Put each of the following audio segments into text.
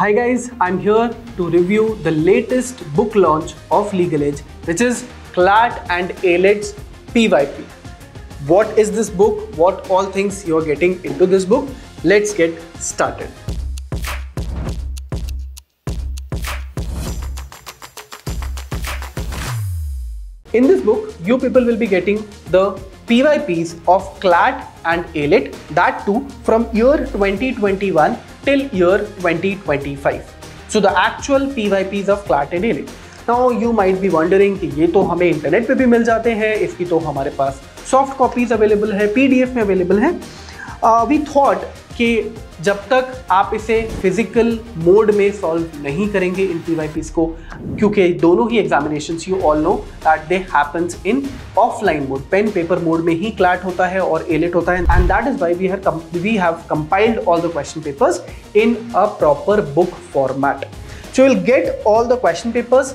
Hi guys, I'm here to review the latest book launch of Legal Age, which is CLAT and AILET's PYP. What is this book? What all things you're getting into this book? Let's get started. In this book, you people will be getting the PYPs of CLAT and AILET, that too from year 2021 till year 2025. So the actual PYPs of CLAT and AILET. Now you might be wondering कि ये तो हमें internet पे भी मिल जाते हैं, इसकी तो हमारे पास सॉफ्ट कॉपीज अवेलेबल है, PDF में अवेलेबल है. वी थॉट कि जब तक आप इसे फिजिकल मोड में सॉल्व नहीं करेंगे इन PYPs को, क्योंकि दोनों ही examinations you all know that they happens in offline mode, pen paper mode में ही क्लैट होता है और AILET होता है, and that is why we have compiled all the question papers in a proper book format. So you will get all the question papers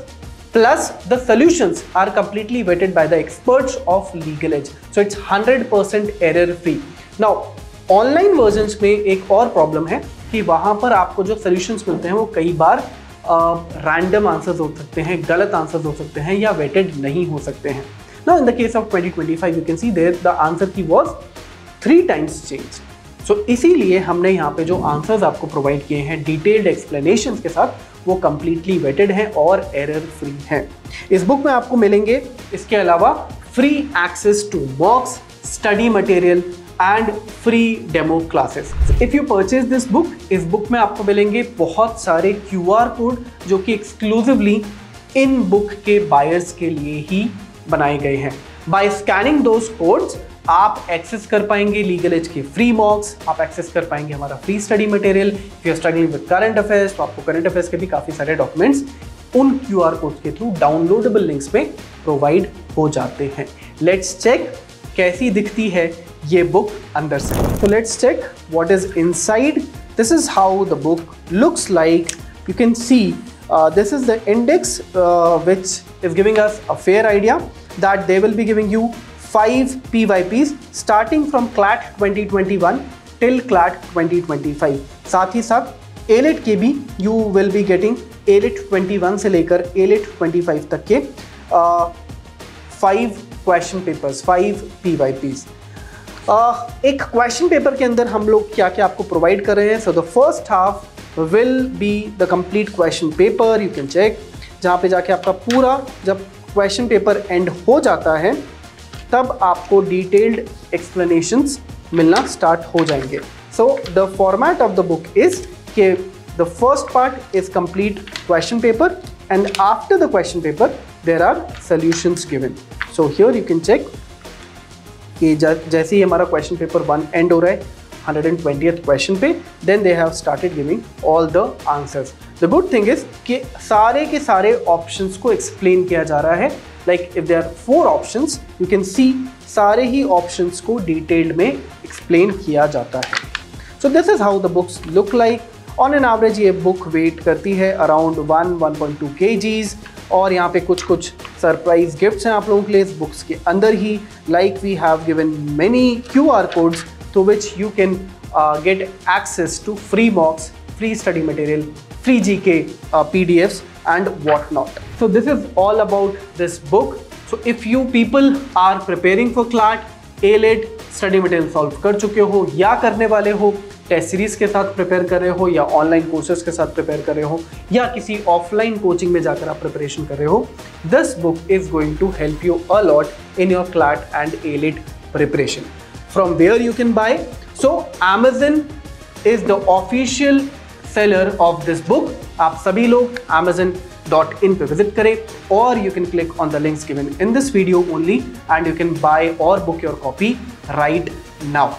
plus the solutions are completely vetted by the experts of Legal Age, so it's 100% error free. Now online versions में एक और problem है कि वहाँ पर आपको जो solutions मिलते हैं वो कई बार रैंडम आंसर्स हो सकते हैं, गलत आंसर्स हो सकते हैं या वेटेड नहीं हो सकते हैं. Now in the case of 2025 you can see there the answer की वाज 3 times चेंज. सो इसीलिए हमने यहाँ पे जो आंसर्स आपको प्रोवाइड किए हैं डिटेल्ड एक्सप्लेनेशंस के साथ, वो कंप्लीटली वेटेड हैं और एरर फ्री हैं. इस बुक में आपको मिलेंगे इसके अलावा free access to mocks, study material and free demo classes. If you purchase this book, इस बुक में आपको मिलेंगे बहुत सारे QR कोड जो कि एक्सक्लूसिवली इन बुक के बायर्स के लिए ही बनाए गए हैं. बाय स्कैनिंग दोज कोड्स आप एक्सेस कर पाएंगे लीगल एज के फ्री मॉक्स, आप एक्सेस कर पाएंगे हमारा free study material. If you are struggling with current affairs तो आपको करंट अफेयर्स के भी काफ़ी सारे डॉक्यूमेंट्स उन QR कोड के थ्रू डाउनलोडेबल लिंक्स में प्रोवाइड हो जाते हैं. लेट्स चेक कैसी दिखती है ये बुक अंदर से. तो let's check what is inside. This is how the book looks like. You can see this is the index which is giving us a fair idea that they will be giving you 5 PYPs starting from CLAT 2021 till CLAT 2025. साथ ही साथ AILET के भी you will be getting AILET 21 से लेकर AILET 25 तक के 5 question papers, 5 PYPs. एक question paper के अंदर हम लोग क्या क्या आपको प्रोवाइड कर रहे हैं. So the first half will be the complete question paper. You can check, जहाँ पे जाके आपका पूरा जब क्वेश्चन पेपर एंड हो जाता है तब आपको डिटेल्ड एक्सप्लेनेशंस मिलना स्टार्ट हो जाएंगे. So the format of the book is कि the first part is complete question paper and after the question paper there are solutions given. So here you can check कि जैसे ही हमारा question paper 1 and हो रहा है 120th question पे, then they have started giving all the answers. The good thing is कि सारे के सारे ऑप्शंस को एक्सप्लेन किया जा रहा है. Like if there are 4 options, you can see सारे ही ऑप्शंस को डिटेल्ड में एक्सप्लेन किया जाता है. So this is how the books look like. On an average ये बुक वेट करती है अराउंड 1.2 kgs और यहाँ पे कुछ सरप्राइज गिफ्ट्स हैं आप लोगों के लिए इस बुक्स के अंदर ही. Like we have given many QR codes through which you can get access to free mocks, free study material, free GK PDFs and whatnot. So this is all about this book. So if you people are preparing for CLAT, AILET, study material solve कर चुके हो या करने वाले हो, test series के साथ prepare कर रहे हो या ऑनलाइन कोर्सेज के साथ प्रिपेयर कर रहे हो या किसी ऑफलाइन कोचिंग में जाकर आप प्रिपरेशन कर रहे हो, this book is going to help you a lot in your CLAT and AILET preparation. From where you can buy. So Amazon is the official seller of this book. आप सभी लोग amazon.in पे visit करें और you can click on the links given in this video only and you can buy और book your copy right now.